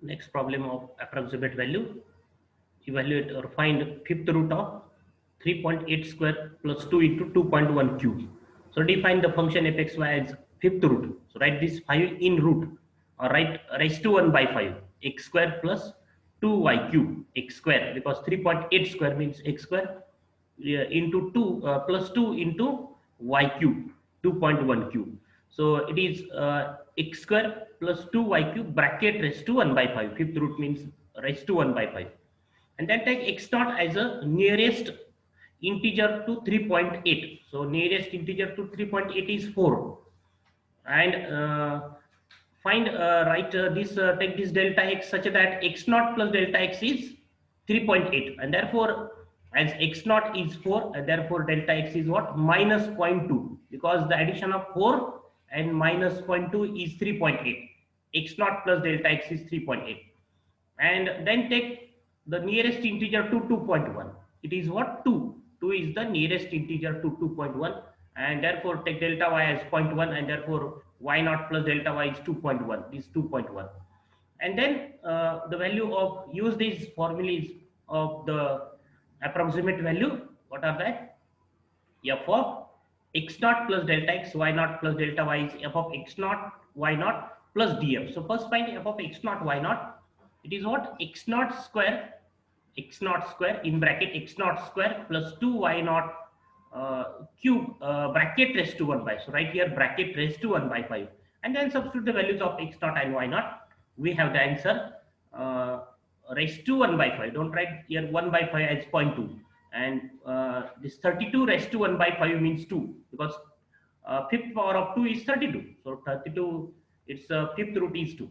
Next problem of approximate value. Evaluate or find fifth root of 3.8 square plus 2 into 2.1 cube. So define the function fxy as fifth root. So write this 5 in root, or write raised to 1 by 5 x square plus 2y cube x square, because 3.8 square means x square, into 2 plus 2 into y cube 2.1 cube. So it is x square plus 2y cube bracket raised to 1 by 5. Fifth root means raised to 1 by 5. And then take x naught as a nearest integer to 3.8. So nearest integer to 3.8 is 4. And find write this take this delta x such that x naught plus delta x is 3.8, and therefore as x naught is 4, and therefore delta x is what, minus zero point 0.2, because the addition of 4 and minus zero point 0.2 is 3.8. X naught plus delta x is 3.8. And then take the nearest integer to 2.1. It is what, 2. 2 is the nearest integer to 2.1, and therefore take delta y as 0.1, and therefore y naught plus delta y is 2.1. This 2.1. And then the value of, use these formulas of the approximate value. What are that? F of x naught plus delta x, y naught plus delta y is f of x naught y naught plus df. So first find f of x naught y naught. It is what, x naught square in bracket x naught square plus 2y naught cube bracket raised to 1 by. So right here bracket raised to 1 by 5, and then substitute the values of x naught and y naught. We have the answer uh, raised to 1 by 5. Don't write here 1 by 5 as 0.2. And this 32 raised to 1 by 5 means 2, because fifth power of 2 is 32. So 32, its fifth root is 2.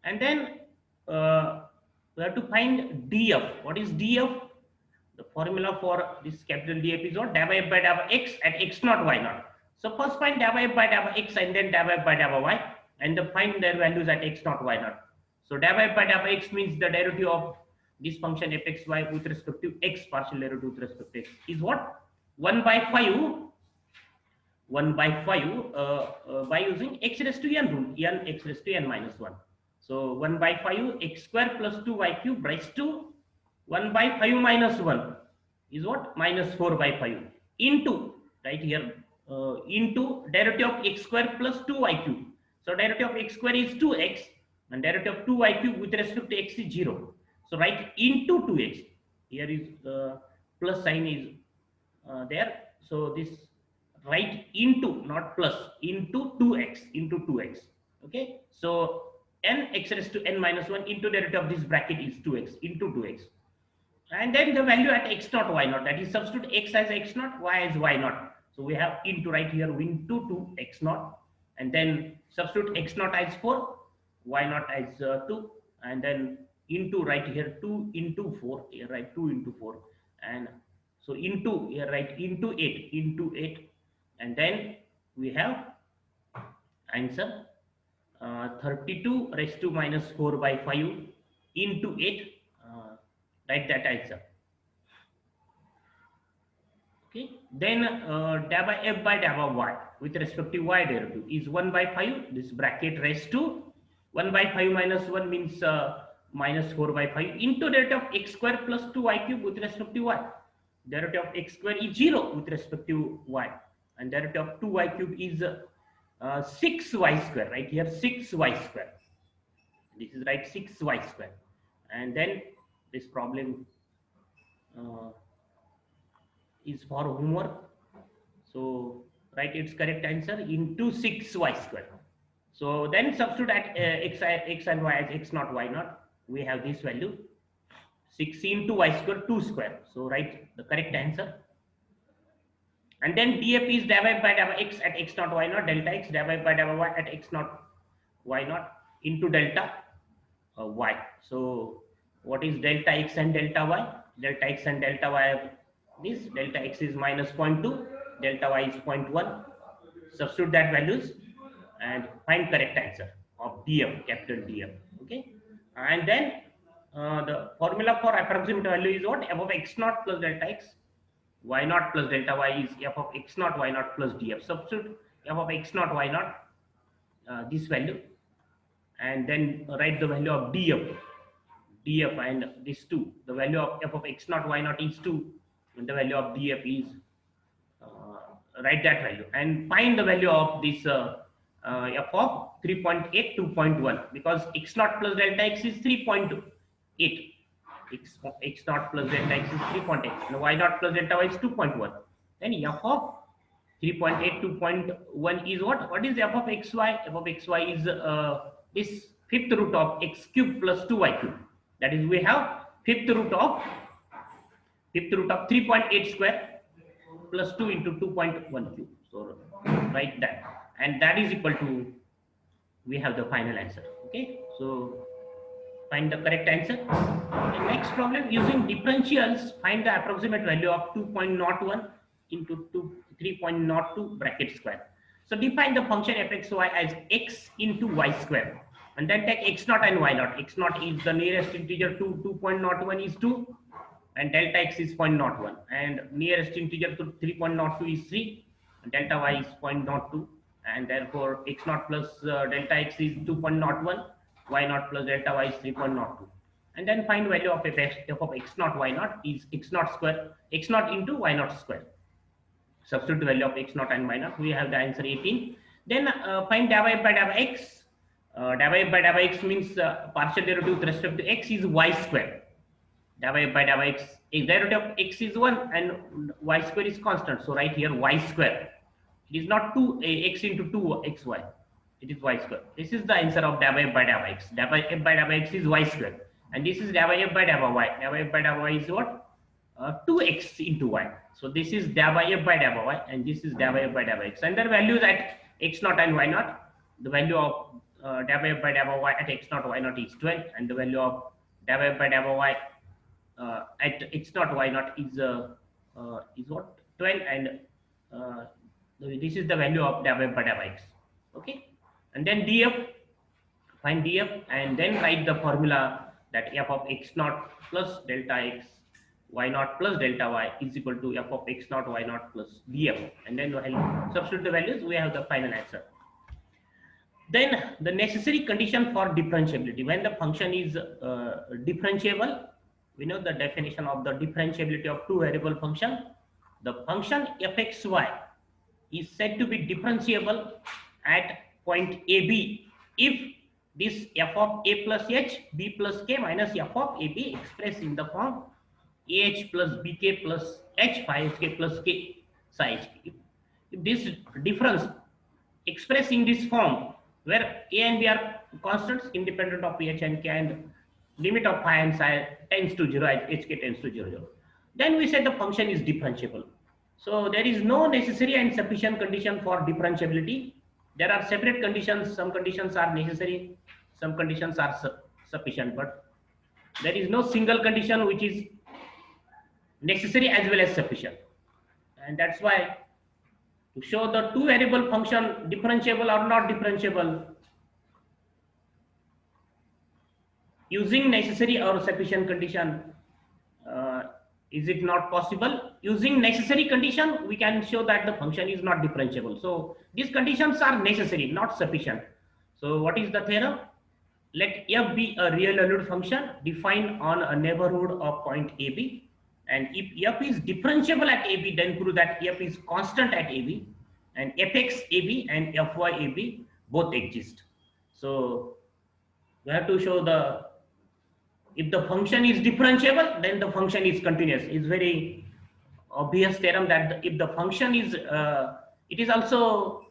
And then we have to find df. What is df? The formula for this capital df is what, dab f by dab x at x naught y naught. So first find dab f by dab x and then dab f by dab y, and then find their values at x naught y naught. So dab f by dab x means the derivative of this function fxy with respect to x, partial derivative with respect to x, is what, 1 by 5 by using x raised to n rule, n x raised to n minus 1. So 1 by 5 x square plus 2y cube raised to 1 by 5 minus 1 is what, minus 4 by 5 into, right here, into derivative of x square plus 2y cube. So derivative of x square is 2x, and derivative of 2y cube with respect to x is 0. So write into 2x. Here is plus sign is there. So this write into, not plus, into 2x. Okay. So n x raised to n minus 1 into derivative of this bracket is 2x into 2x. And then the value at x naught y naught, that is substitute x as x naught, y as y naught. So we have into right here into 2 x naught, and then substitute x naught as 4, y naught as 2, and then into right here 2 into 4, here right 2 into 4, and so into here right into 8, and then we have answer 32 raised to minus 4 by 5 into 8. Write that answer. Okay. Then dab by f by dab by y with respect to y derivative is 1 by 5. This bracket raised to 1 by 5 minus 1 means minus 4 by 5 into derivative of x square plus 2y cube with respect to y. Derivative of x square is 0 with respect to y, and derivative of 2y cube is 6y square. Right here 6y square. This is right 6y square, and then this problem is for homework. So write its correct answer into 6y square. So then substitute at x and y as x naught y naught. We have this value 6 into y square 2 square. So write the correct answer. And then df is dab by dab x at x naught y naught, delta x dab by dab y at x naught y naught into delta y. So what is delta x and delta y? Delta x and delta y, this delta x is minus 0.2, delta y is 0.1. Substitute that values and find correct answer of df, capital df. Okay. And then the formula for approximate value is what, f of x naught plus delta x, y naught plus delta y is f of x naught y naught plus df. Substitute f of x naught y naught, this value, and then write the value of df and this 2. The value of f of x naught y naught is 2, and the value of df is write that value and find the value of this f of 3.8 2.1, because x naught plus delta x is 3.8, x naught plus delta x is 3.8 and y naught plus delta y is 2.1. Then f of 3.8 2.1 is what is f of xy? F of xy is this fifth root of x cube plus 2y cube. That is, we have fifth root of 3.8 square plus 2 into 2.1 cube. So write that, and that is equal to, we have the final answer. Okay, so find the correct answer. The next problem, using differentials, find the approximate value of 2.01 into 3.02 bracket square. So define the function fxy as x into y square, and then take x naught and y naught. X naught is the nearest integer to 2.01 is 2, and delta x is 0.01, and nearest integer to 3.02 is 3, and delta y is 0.02, and therefore x naught plus delta x is 2.01, y naught plus delta y is 3.02. And then find value of f of x naught y naught is x naught square, x naught into y naught square. Substitute the value of x naught and y naught. We have the answer 18. Then find dy by dy x. Dy by dy x means partial derivative with respect to x is y square. Dy by dy x, derivative of x is 1 and y square is constant. So right here y square. It is not 2 x into 2 xy. It is y square. This is the answer of dy by dy x. Dy by x is y square. And this is dy by y. Dy by y is what? 2x into y. So this is dy by y, and this is dy by x. And their values at x naught and y naught. The value of dy by y at x naught y naught is 12, and the value of dy by y at x naught y naught is what? 12, and this is the value of dy by x. Okay, and then df, find df, and then write the formula that f of x naught plus delta x y naught plus delta y is equal to f of x naught y naught plus df, and then we'll substitute the values. We have the final answer. Then the necessary condition for differentiability. When the function is differentiable, we know the definition of the differentiability of two variable function. The function fxy is said to be differentiable at point AB if this f of a plus h, b plus k minus f of ab expressed in the form ah plus bk plus h phi hk plus k psi hk. If this difference expressed in this form, where a and b are constants independent of h and k, and limit of phi and psi tends to 0 as hk tends to 0, 0, then we say the function is differentiable. So there is no necessary and sufficient condition for differentiability. There are separate conditions. Some conditions are necessary, some conditions are sufficient, but there is no single condition which is necessary as well as sufficient. And that's why, to show the two variable function differentiable or not differentiable, using necessary or sufficient condition, is it not possible? Using necessary condition, we can show that the function is not differentiable. So these conditions are necessary, not sufficient. So what is the theorem? Let f be a real valued function defined on a neighborhood of point AB, and if f is differentiable at AB, then prove that f is constant at AB, and fx AB and fy AB both exist. So we have to show the, if the function is differentiable, then the function is continuous. It's very obvious theorem that if the function is, it is also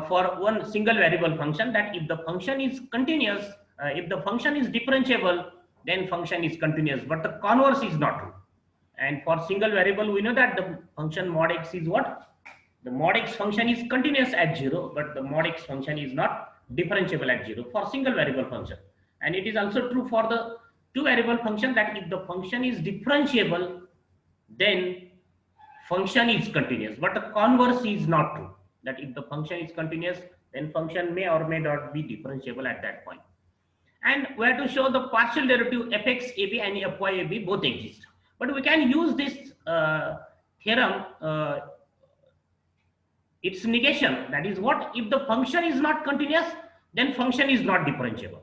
for one single variable function, that if the function is continuous, if the function is differentiable, then function is continuous, but the converse is not true. And for single variable, we know that the function mod x is what? The mod x function is continuous at 0, but the mod x function is not differentiable at 0 for single variable function. And it is also true for the two variable function, that if the function is differentiable, then function is continuous, but the converse is not true, that if the function is continuous, then function may or may not be differentiable at that point. And we have to show the partial derivative fx ab and fy ab both exist, but we can use this theorem, its negation. That is what? If the function is not continuous, then function is not differentiable.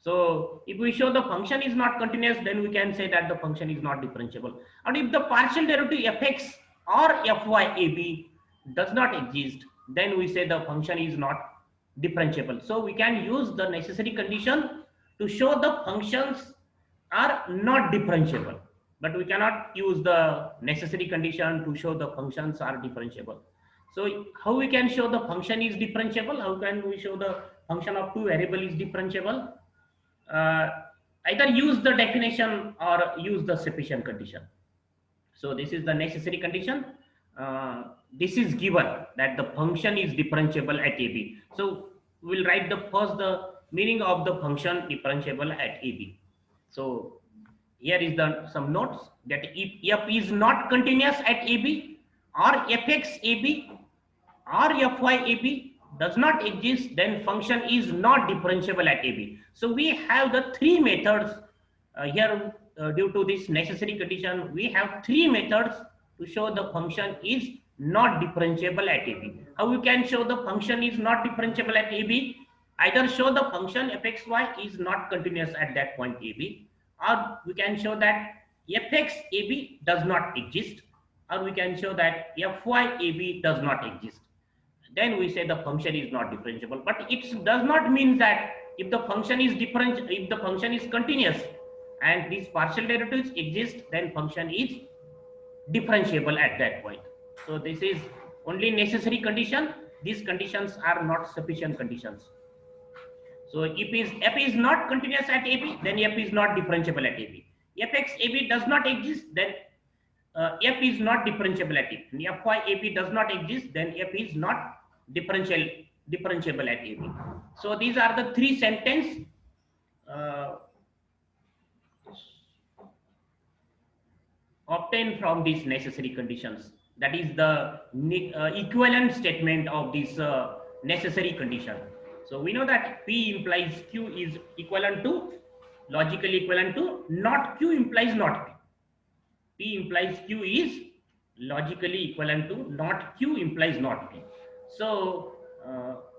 So if we show the function is not continuous, then we can say that the function is not differentiable. And if the partial derivative fx or fyab does not exist, then we say the function is not differentiable. So we can use the necessary condition to show the functions are not differentiable, but we cannot use the necessary condition to show the functions are differentiable. So how we can show the function is differentiable? How can we show the function of two variable is differentiable? uh, Either use the definition or use the sufficient condition. So this is the necessary condition. This is given that the function is differentiable at AB. So we'll write the first the meaning of the function differentiable at AB. So here is the some notes that if f is not continuous at AB or fx AB or fyab does not exist, then function is not differentiable at AB. So we have the three methods here. Due to this necessary condition, we have three methods to show the function is not differentiable at AB. How we can show the function is not differentiable at AB? Either show the function fxy is not continuous at that point AB, or we can show that fxab does not exist, or we can show that fyab does not exist. Then we say the function is not differentiable. But it does not mean that if the function is different, if the function is continuous and these partial derivatives exist, then function is differentiable at that point. So this is only necessary condition. These conditions are not sufficient conditions. So if f is not continuous at AB, then f is not differentiable at AB. fxab does not exist, then f is not differentiable at AB. And fyab does not exist, then f is not differentiable at AB. So these are the three sentences obtained from these necessary conditions. That is the equivalent statement of this necessary condition. So we know that P implies Q is equivalent to, logically equivalent to, not Q implies not P. P implies Q is logically equivalent to, not Q implies not P. So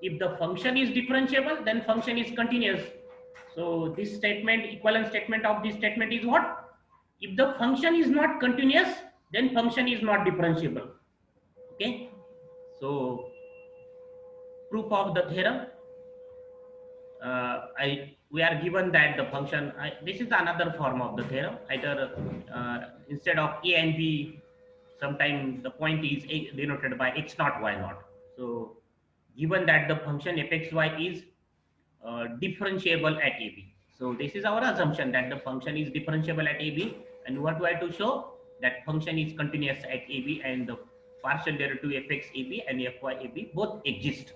if the function is differentiable, then function is continuous. So this statement, equivalent statement of this statement is what? If the function is not continuous, then function is not differentiable. Okay. So proof of the theorem. We are given that the function, this is another form of the theorem. Either instead of a and b, sometimes the point is denoted by x naught, y naught. So given that the function fxy is differentiable at AB. So this is our assumption that the function is differentiable at AB, and what we have to show that function is continuous at AB and the partial derivative fxab and fyab both exist.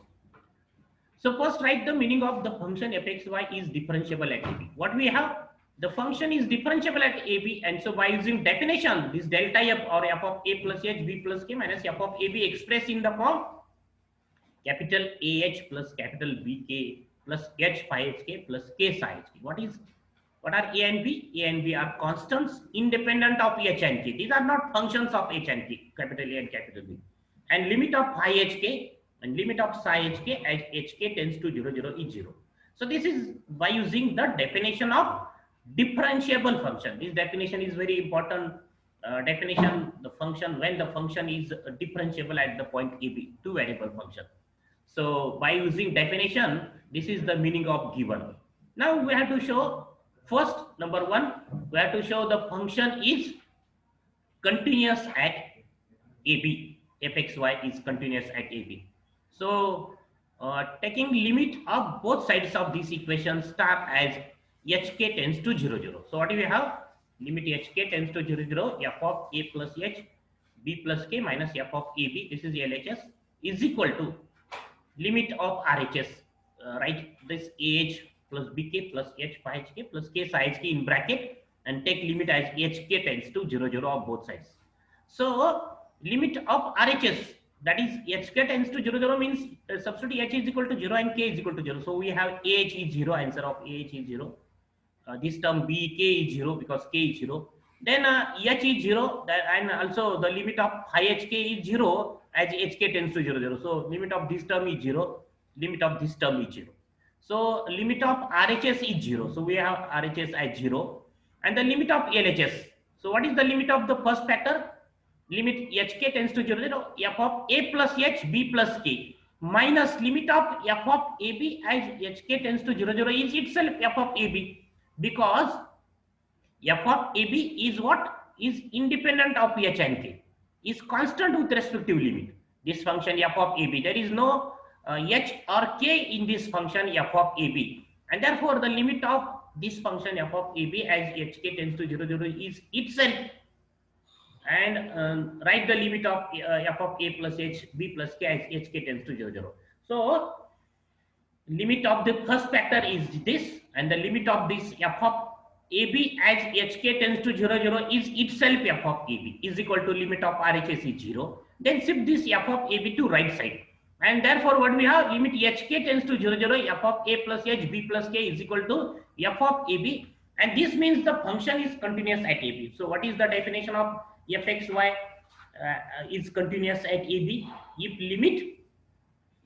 So first write the meaning of the function fxy is differentiable at AB. What we have? The function is differentiable at AB, and so by using definition, this delta f or f of a plus h b plus k minus f of ab expressed in the form capital AH plus capital BK plus H phi HK plus K psi HK. What are A and B? A and B are constants independent of H and K. These are not functions of H and K, capital A and capital B. And limit of phi HK and limit of psi HK as HK tends to 0, 0 is 0. So this is by using the definition of differentiable function. This definition is very important. Definition, the function, when the function is differentiable at the point AB, two variable function. So by using definition, this is the meaning of given. Now we have to show, first, number one, we have to show the function is continuous at AB. fxy is continuous at AB. So taking limit of both sides of this equation start as hk tends to 0, 0. So what do we have? Limit hk tends to 0, 0, f of a plus h, b plus k minus f of ab, this is LHS, is equal to limit of RHS, right? This AH plus BK plus H phi HK plus K psi HK in bracket, and take limit as HK tends to 0, 0 of both sides. So limit of RHS, that is HK tends to 0, 0 means substitute H is equal to 0 and K is equal to 0. So we have AH is 0, answer of AH is 0. This term BK is 0 because K is 0. Then H is 0, and also the limit of phi HK is 0 as HK tends to 0, 0. So limit of this term is 0, limit of this term is 0. So limit of RHS is 0. So we have RHS as 0. And the limit of LHS. So what is the limit of the first factor? Limit hk tends to 0, 0, f of a plus h, b plus k, minus limit of f of ab as hk tends to 0, 0 is itself f of ab, because f of ab is what? Is independent of h and k, is constant with respective limit. This function f of ab, there is no h or k in this function f of ab, and therefore the limit of this function f of ab as hk tends to 0, 0 is itself, and write the limit of f of a plus h, b plus k as hk tends to 0, 0. So limit of the first factor is this, and the limit of this f of ab as hk tends to 0, 0 is itself f of ab is equal to limit of RHS is 0. Then shift this f of ab to right side, and therefore what we have, limit hk tends to 0, 0, f of a plus h, b plus k is equal to f of ab, and this means the function is continuous at ab. So what is the definition of fxy is continuous at ab? If limit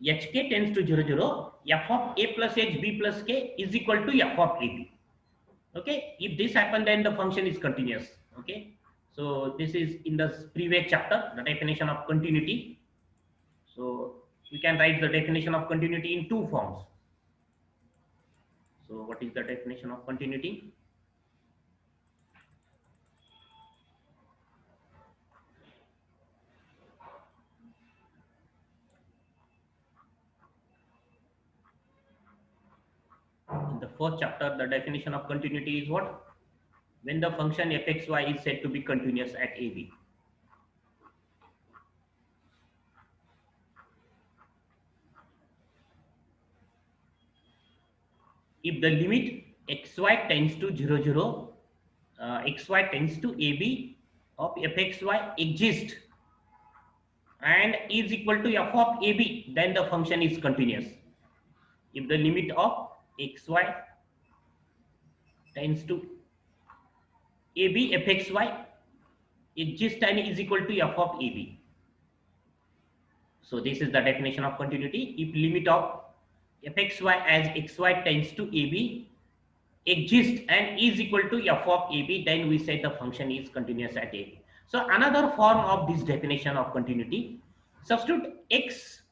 hk tends to 0, 0, f of a plus h, b plus k is equal to f of ab. Okay, if this happens, then the function is continuous. Okay, so this is in the previous chapter, the definition of continuity. So we can write the definition of continuity in two forms. So what is the definition of continuity? In the first chapter, the definition of continuity is what? When the function fxy is said to be continuous at ab. If the limit xy tends to 0, 0, xy tends to ab of fxy exists and is equal to f of ab, then the function is continuous. If the limit of xy tends to ab fxy exists and is equal to f of ab. So this is the definition of continuity. If limit of fxy as xy tends to ab exists and is equal to f of ab, then we say the function is continuous at ab. So another form of this definition of continuity, substitute x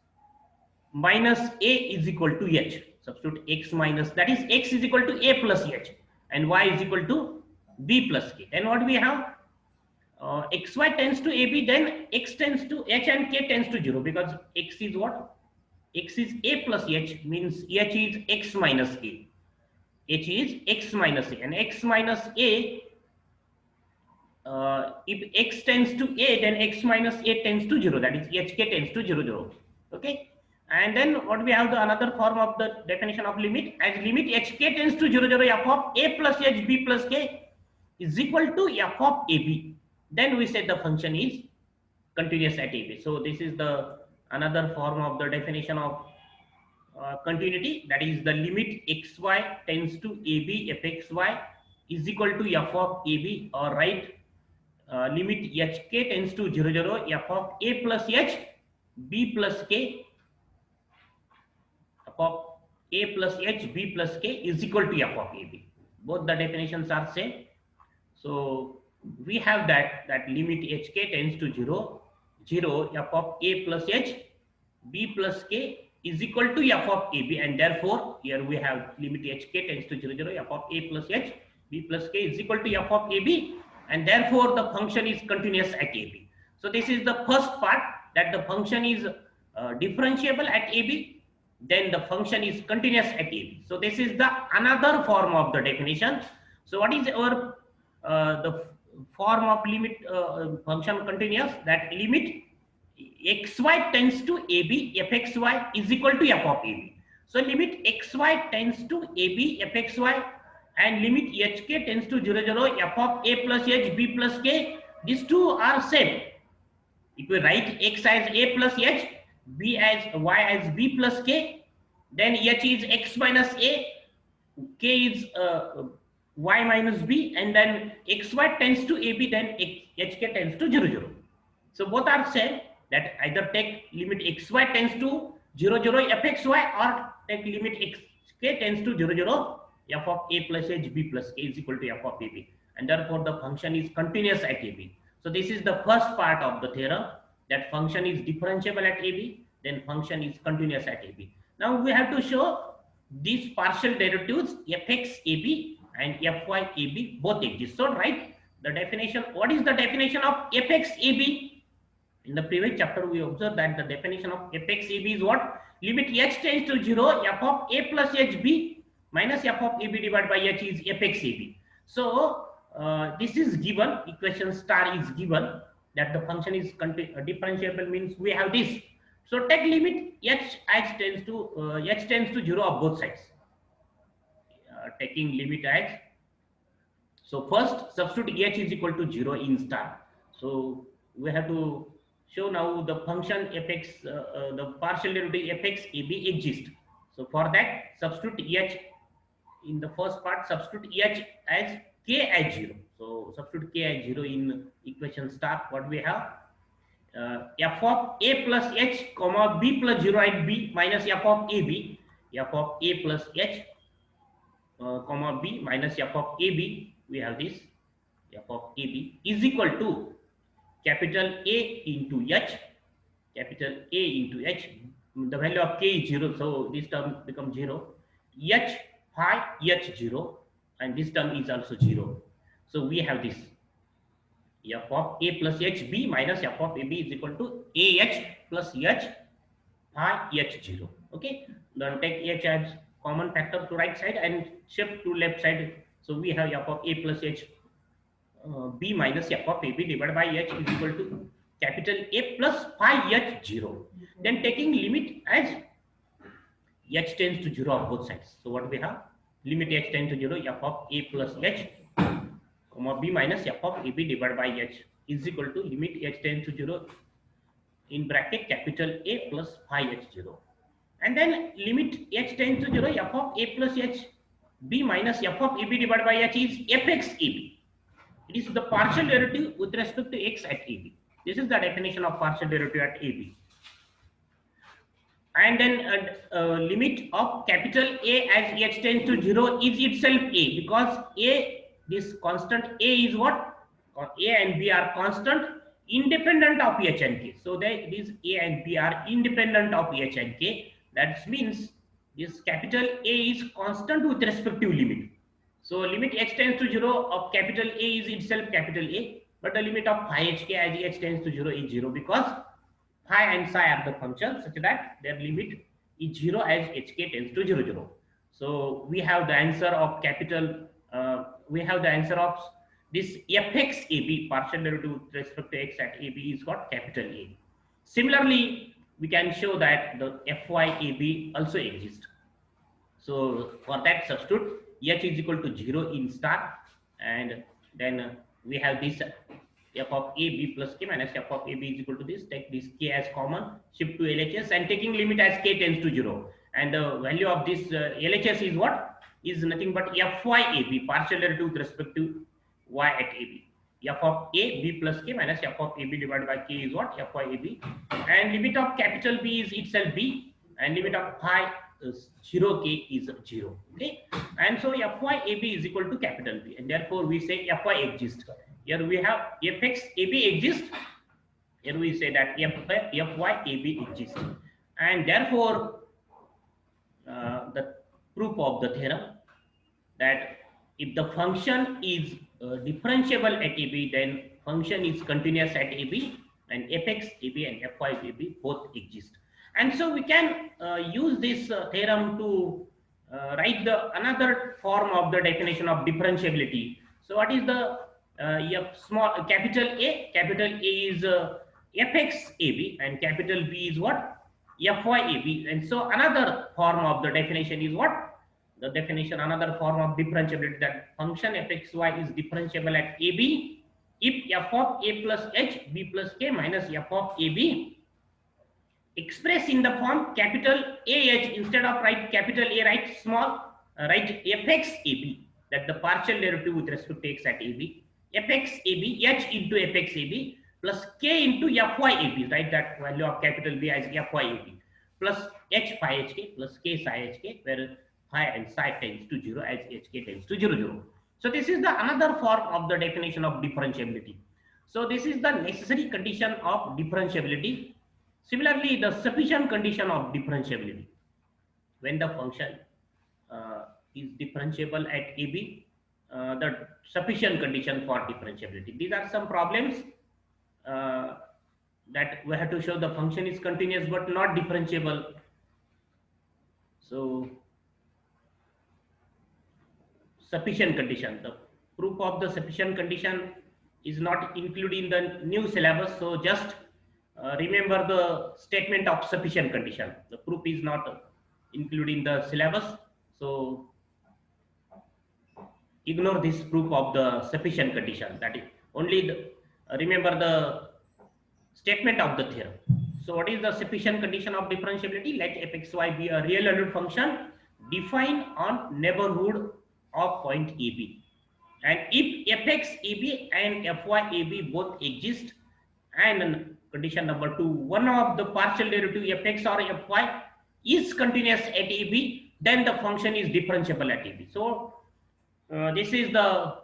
minus a is equal to h. Substitute x minus, that is x is equal to a plus h and y is equal to b plus k. Then what we have? Xy tends to ab, then x tends to h and k tends to 0, because x is what? X is a plus h, means h is x minus a. H is x minus a, and x minus a, if x tends to a, then x minus a tends to 0, that is hk tends to 0, 0. Okay, and then what we have, the another form of the definition of limit, as limit hk tends to 0, 0, f of a plus h, b plus k is equal to f of ab, then we say the function is continuous at ab. So this is the another form of the definition of continuity, that is the limit xy tends to ab fxy is equal to f of ab, or right, limit hk tends to 0, 0, f of a plus h, b plus k, f of a plus h, b plus k is equal to f of ab. Both the definitions are same. So we have that limit hk tends to 0, 0, f of a plus h, b plus k is equal to f of ab, and therefore here we have limit hk tends to 0, 0, f of a plus h, b plus k is equal to f of ab, and therefore the function is continuous at ab. So this is the first part, that the function is differentiable at ab, then the function is continuous at ab. So this is the another form of the definition. So what is our the form of limit function continuous? That limit xy tends to ab fxy is equal to f of ab. So limit xy tends to ab fxy and limit hk tends to 0, 0, f of a plus h, b plus k, these two are same. If we write x as a plus h, b as y as b plus k, then h is x minus a, k is y minus b, and then xy tends to ab, then hk tends to 0, 0. So both are same, that either take limit xy tends to 0, 0 fxy, or take limit xk k tends to 0, 0, f of a plus h b plus k is equal to f of ab, and therefore the function is continuous at ab. So this is the first part of the theorem, that function is differentiable at ab, then function is continuous at ab. Now we have to show these partial derivatives fx ab and fy ab both exist. So right, the definition, what is the definition of fx ab? In the previous chapter, we observed that the definition of fx ab is what? Limit h tends to 0, f of a plus hb minus f of ab divided by h is fx ab. So this is given, equation star is given, that the function is differentiable, means we have this. So take limit h tends to 0 of both sides. Taking limit h. So first substitute h is equal to 0 in star. So we have to show now the function fx, the partial derivative fx ab exists. So for that, substitute h in the first part, substitute h as k as 0. So substitute k as 0 in equation star. What we have? F of a plus h comma b plus 0 at b minus f of ab, f of a plus h comma b minus f of ab, we have this f of ab is equal to capital A into h, capital A into h, the value of k is 0, so this term becomes 0, h phi h 0, and this term is also 0. So we have this f of a plus h b minus f of ab is equal to ah plus h phi h 0. Okay, then take h as common factor to right side and shift to left side. So we have f of a plus h b minus f of ab divided by h is equal to capital A plus phi h 0. Then taking limit as h tends to 0 of both sides. So what we have? Limit h tends to 0, f of a plus h comma b minus f of ab divided by h is equal to limit h tends to 0 in bracket capital A plus phi h 0. And then limit h tends to 0, f of a plus h b minus f of ab divided by h is fx ab. It is the partial derivative with respect to x at ab. This is the definition of partial derivative at ab. And then limit of capital A as h tends to 0 is itself a, because a, this constant a is what? A and b are constant independent of h and k. So these a and b are independent of h and k. That means this capital A is constant with respective limit. So limit h tends to 0 of capital A is itself capital A, but the limit of phi hk as h tends to 0 is 0, because phi and psi are the functions such that their limit is 0 as hk tends to 0, 0. So we have the answer of capital, we have the answer of this fx ab, partial derivative with respect to x at ab, is got capital A. Similarly, we can show that the fy ab also exists. So for that, substitute h is equal to 0 in star, and then we have this f of a b plus k minus f of a b is equal to this. Take this k as common, shift to LHS, and taking limit as k tends to 0. And the value of this LHS is what? Is nothing but fy ab, partial derivative with respect to y at ab. F of a b plus k minus f of ab divided by k is what? Fy ab. And limit of capital B is itself b, and limit of phi 0k is 0. Okay, and so fy ab is equal to capital B, and therefore we say fy exists. Here we have fx ab exists. Here we say that fy ab exists, and therefore the proof of the theorem, that if the function is differentiable at ab, then function is continuous at ab, and fx ab and fy ab both exist. And so we can use this theorem to write the another form of the definition of differentiability. So what is the small capital A? Capital A is fx ab, and capital B is what? Fy ab. And so another form of the definition is what? The definition, another form of differentiability, that function fxy is differentiable at ab if f of a plus h b plus k minus f of ab expressed in the form capital AH, instead of write capital A, write small, write fx ab, that the partial derivative with respect to x at ab, fx ab h into fx ab plus k into fy ab, write that value of capital B as fy ab, plus h phi hk plus k psi hk, where phi and psi tends to 0 as hk tends to 0, 0. So this is the another form of the definition of differentiability. So this is the necessary condition of differentiability. Similarly, the sufficient condition of differentiability. When the function is differentiable at AB, the sufficient condition for differentiability. These are some problems uh, that we have to show the function is continuous but not differentiable. So sufficient condition, the proof of the sufficient condition is not included in the new syllabus. So just remember the statement of sufficient condition. The proof is not included in the syllabus. So ignore this proof of the sufficient condition. That is only the, remember the statement of the theorem. So what is the sufficient condition of differentiability? Let fxy be a real valued function defined on neighborhood of point AB. And if fx and fy both exist, and condition number 2, one of the partial derivative fx or fy is continuous at AB, then the function is differentiable at AB. So this is the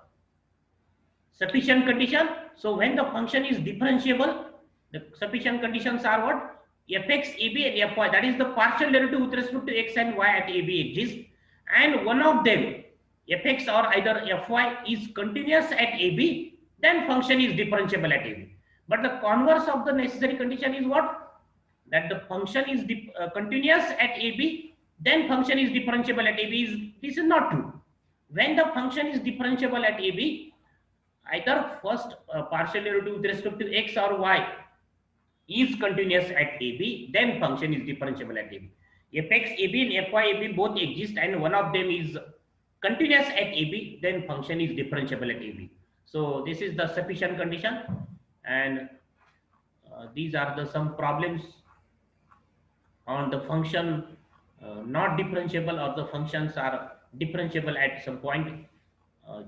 sufficient condition. So when the function is differentiable, the sufficient conditions are what? Fx, AB and Fy, that is the partial derivative with respect to x and y at AB exists, and one of them, Fx or either Fy, is continuous at AB, then function is differentiable at AB. But the converse of the necessary condition is what? That the function is continuous at AB, then function is differentiable at AB. This is not true. When the function is differentiable at AB, either first partial derivative with respect to x or y is continuous at AB, then function is differentiable at AB. Fx, AB and Fy, AB both exist and one of them is continuous at AB, then function is differentiable at AB. So this is the sufficient condition, and these are the some problems on the function not differentiable, or the functions are differentiable at some point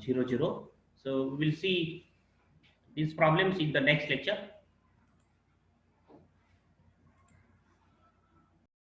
0, 0. So we will see these problems in the next lecture.